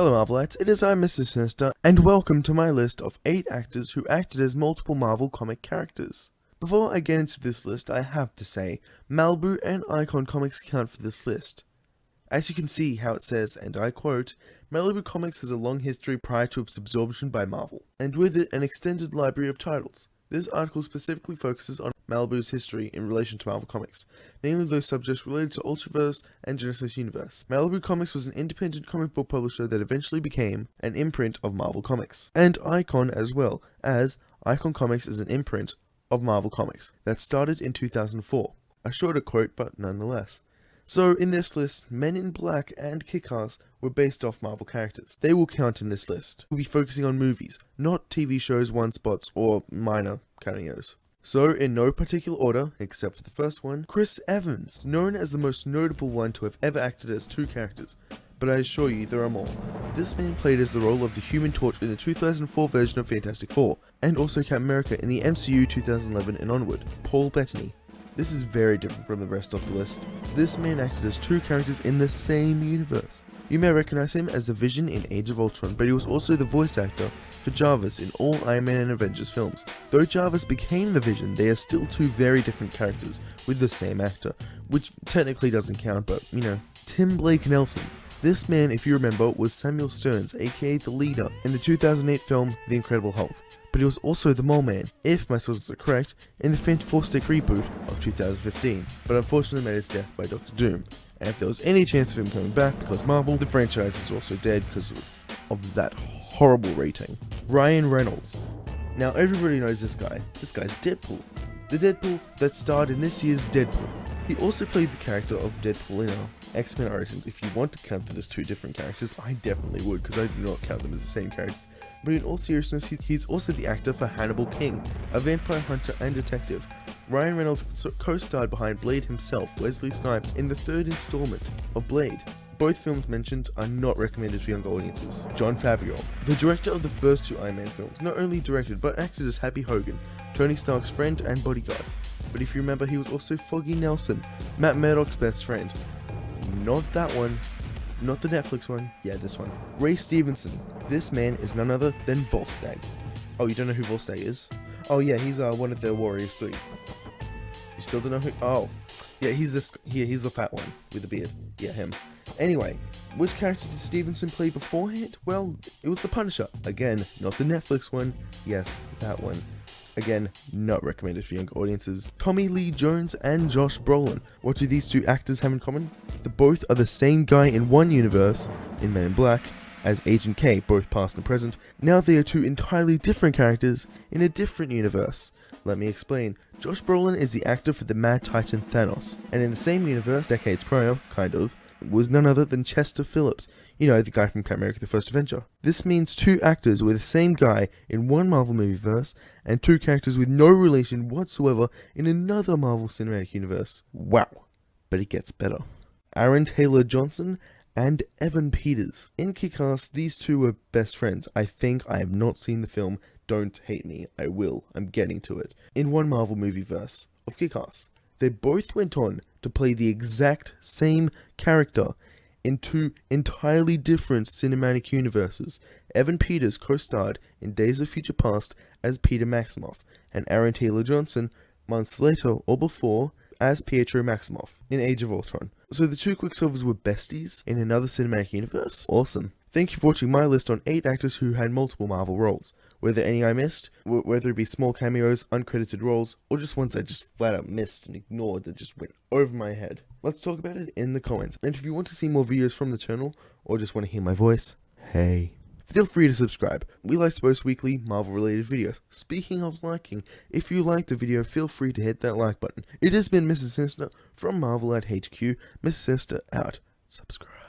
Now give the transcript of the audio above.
Hello Marvelites, it is I, Mr Sinister, and welcome to my list of 8 actors who acted as multiple Marvel comic characters. Before I get into this list, I have to say, Malibu and Icon Comics count for this list. As you can see how it says, and I quote, Malibu Comics has a long history prior to its absorption by Marvel, and with it an extended library of titles. This article specifically focuses on Malibu's history in relation to Marvel Comics, namely those subjects related to Ultraverse and Genesis Universe. Malibu Comics was an independent comic book publisher that eventually became an imprint of Marvel Comics, and Icon as well, as Icon Comics is an imprint of Marvel Comics that started in 2004. A shorter quote, but nonetheless. So in this list, Men in Black and Kick-Ass were based off Marvel characters. They will count in this list. We'll be focusing on movies, not TV shows, one-spots, or minor cameos. So, in no particular order, except for the first one, Chris Evans, known as the most notable one to have ever acted as 2 characters, but I assure you there are more. This man played as the role of the Human Torch in the 2004 version of Fantastic Four, and also Captain America in the MCU 2011 and onward, Paul Bettany. This is very different from the rest of the list. This man acted as 2 characters in the same universe. You may recognize him as the Vision in Age of Ultron, but he was also the voice actor for Jarvis in all Iron Man and Avengers films. Though Jarvis became the Vision, they are still 2 very different characters with the same actor, which technically doesn't count, but you know. Tim Blake Nelson. This man, if you remember, was Samuel Stearns, aka the leader, in the 2008 film The Incredible Hulk. But he was also the Mole Man, if my sources are correct, in the Fantastic reboot of 2015, but unfortunately met his death by Dr. Doom. And if there was any chance of him coming back because Marvel, the franchise is also dead because of that horrible rating. Ryan Reynolds. Now everybody knows this guy. This guy's Deadpool. The Deadpool that starred in this year's Deadpool. He also played the character of Deadpool in X-Men Origins. If you want to count them as 2 different characters, I definitely would, because I do not count them as the same characters. But in all seriousness, he's also the actor for Hannibal King, a vampire hunter and detective. Ryan Reynolds co-starred behind Blade himself, Wesley Snipes, in the 3rd installment of Blade. Both films mentioned are not recommended for younger audiences. Jon Favreau, the director of the first 2 Iron Man films, not only directed but acted as Happy Hogan, Tony Stark's friend and bodyguard. But if you remember, he was also Foggy Nelson, Matt Murdock's best friend. Not that one. Not the Netflix one. Yeah, this one. Ray Stevenson. This man is none other than Volstagg. Oh, you don't know who Volstagg is? Oh yeah, he's one of the Warriors 3. You still don't know who? Oh, yeah, he's the fat one with the beard. Yeah, him. Anyway, which character did Stevenson play beforehand? Well, it was the Punisher. Again, not the Netflix one. Yes, that one. Again, not recommended for younger audiences. Tommy Lee Jones and Josh Brolin. What do these 2 actors have in common? They both are the same guy in one universe, in Men in Black, as Agent K, both past and present. Now they are 2 entirely different characters in a different universe. Let me explain. Josh Brolin is the actor for the Mad Titan Thanos, and in the same universe, decades prior, kind of, was none other than Chester Phillips, you know, the guy from Captain America the First Avenger. This means 2 actors were the same guy in one Marvel movieverse, and 2 characters with no relation whatsoever in another Marvel Cinematic Universe. Wow. But it gets better. Aaron Taylor Johnson and Evan Peters. In Kick-Ass, these 2 were best friends. I think. I have not seen the film. Don't hate me. I will. I'm getting to it. In one Marvel movieverse of Kick-Ass. They both went on to play the exact same character in 2 entirely different cinematic universes. Evan Peters co-starred in Days of Future Past as Peter Maximoff, and Aaron Taylor Johnson, months later or before, as Pietro Maximoff in Age of Ultron. So the 2 Quicksilvers were besties in another cinematic universe? Awesome. Thank you for watching my list on 8 actors who had multiple Marvel roles. Were there any I missed? Whether it be small cameos, uncredited roles, or just ones I just flat out missed and ignored that just went over my head. Let's talk about it in the comments. And if you want to see more videos from the channel, or just want to hear my voice, hey, feel free to subscribe. We like to post weekly Marvel related videos. Speaking of liking, if you liked the video, feel free to hit that like button. It has been Mr Sinister from Marvelite HQ. Mr Sinister out. Subscribe.